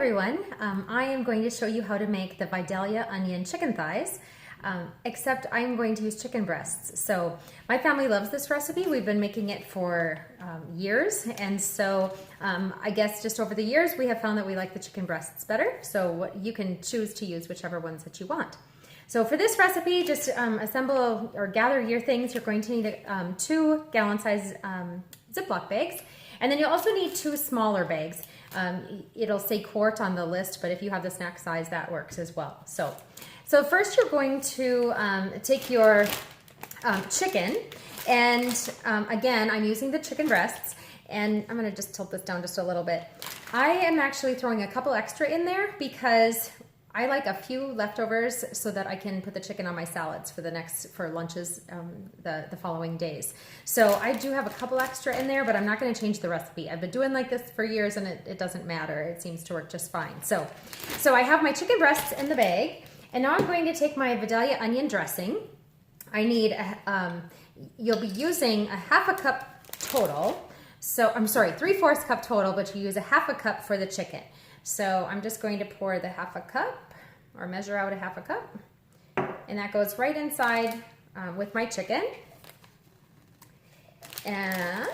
everyone. I am going to show you how to make the Vidalia onion chicken thighs, except I'm going to use chicken breasts. So my family loves this recipe. We've been making it for years, and so I guess just over the years we have found that we like the chicken breasts better. So you can choose to use whichever ones that you want. So for this recipe, just assemble or gather your things. You're going to need 2 gallon size Ziploc bags, and then you'll also need 2 smaller bags. It'll say quart on the list, but if you have the snack size, that works as well. So first you're going to take your chicken, and again, I'm using the chicken breasts, and I'm gonna just tilt this down just a little bit. I am actually throwing a couple extra in there because I like a few leftovers so that I can put the chicken on my salads for lunches the following days. So I do have a couple extra in there, but I'm not going to change the recipe. I've been doing like this for years, and it doesn't matter. It seems to work just fine. So I have my chicken breasts in the bag, and now I'm going to take my Vidalia onion dressing. I need you'll be using a half a cup total. So I'm sorry, 3/4 cup total, but you use a half a cup for the chicken. So I'm just going to pour the half a cup, or measure out a half a cup, and that goes right inside with my chicken. And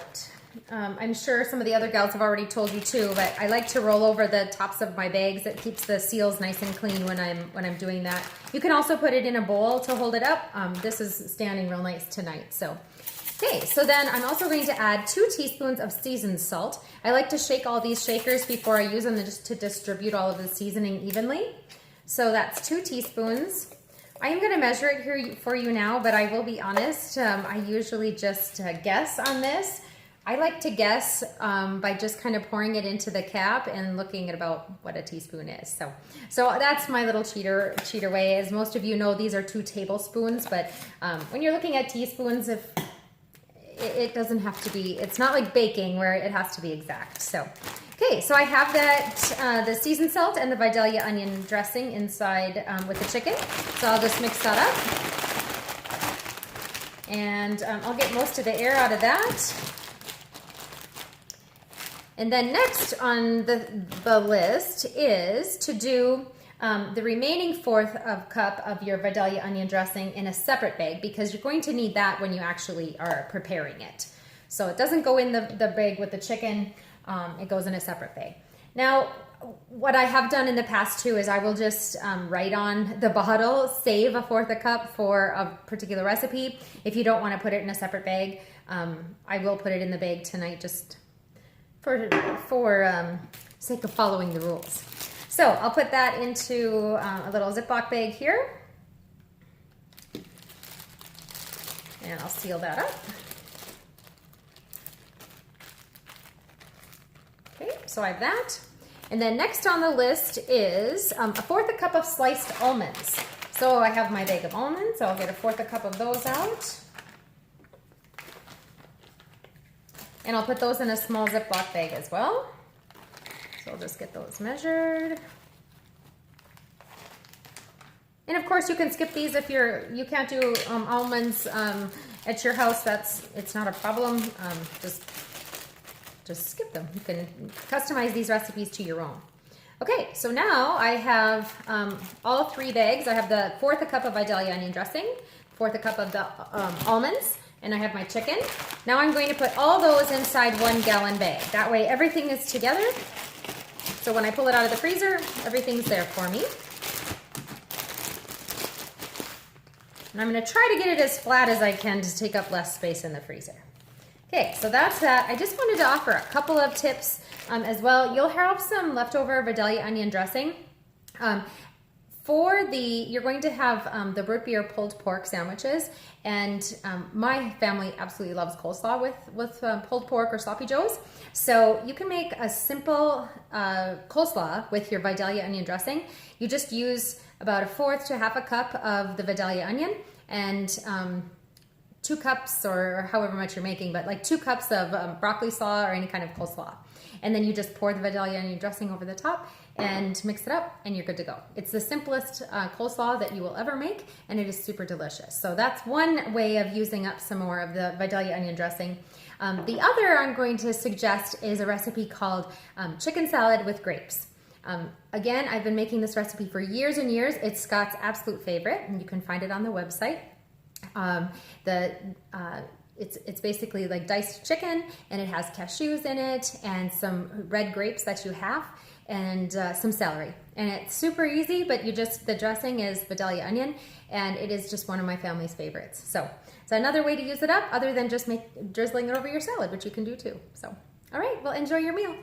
I'm sure some of the other gals have already told you too, but I like to roll over the tops of my bags. It keeps the seals nice and clean when I'm doing that. You can also put it in a bowl to hold it up. This is standing real nice tonight. Okay, so then I'm also going to add 2 teaspoons of seasoned salt. I like to shake all these shakers before I use them just to distribute all of the seasoning evenly. So that's 2 teaspoons. I am going to measure it here for you now, but I will be honest, I usually just guess on this. I like to guess by just kind of pouring it into the cap and looking at about what a teaspoon is. So that's my little cheater way. As most of you know, these are 2 tablespoons, but when you're looking at teaspoons, it doesn't have to be, it's not like baking where it has to be exact. Okay, so I have that, the seasoned salt and the Vidalia onion dressing inside with the chicken. So I'll just mix that up. And I'll get most of the air out of that. And then next on the list is to do the remaining 1/4 cup of your Vidalia onion dressing in a separate bag, because you're going to need that when you actually are preparing it. So it doesn't go in the bag with the chicken, it goes in a separate bag. Now, what I have done in the past too is I will just write on the bottle, save a 1/4 cup for a particular recipe. If you don't want to put it in a separate bag, I will put it in the bag tonight just for sake of following the rules. So I'll put that into a little Ziploc bag here, and I'll seal that up. Okay, so I have that. And then next on the list is a 1/4 cup of sliced almonds. So I have my bag of almonds, so I'll get a 1/4 cup of those out. And I'll put those in a small Ziploc bag as well. So I'll just get those measured. And of course you can skip these if you can't do almonds at your house. It's not a problem. Just skip them. You can customize these recipes to your own. Okay, so now I have all 3 bags. I have the 1/4 cup of Vidalia onion dressing, 1/4 cup of the almonds, and I have my chicken. Now I'm going to put all those inside 1 gallon bag. That way everything is together. So when I pull it out of the freezer, everything's there for me. And I'm going to try to get it as flat as I can to take up less space in the freezer. Okay, so that's that. I just wanted to offer a couple of tips as well. You'll have some leftover Vidalia onion dressing. You're going to have the root beer pulled pork sandwiches, and my family absolutely loves coleslaw with pulled pork or sloppy joes. So you can make a simple coleslaw with your Vidalia onion dressing. You just use about 1/4 to half a cup of the Vidalia onion, and 2 cups, or however much you're making, but like 2 cups of broccoli slaw or any kind of coleslaw. And then you just pour the Vidalia onion dressing over the top and mix it up, and you're good to go. It's the simplest coleslaw that you will ever make, and it is super delicious. So that's one way of using up some more of the Vidalia onion dressing. The other I'm going to suggest is a recipe called chicken salad with grapes. Again, I've been making this recipe for years and years. It's Scott's absolute favorite, and you can find it on the website. It's basically like diced chicken, and it has cashews in it and some red grapes that you have, and some celery. And it's super easy, but the dressing is Vidalia onion, and it is just one of my family's favorites. So it's another way to use it up other than just drizzling it over your salad, which you can do too. So, all right, well, enjoy your meal.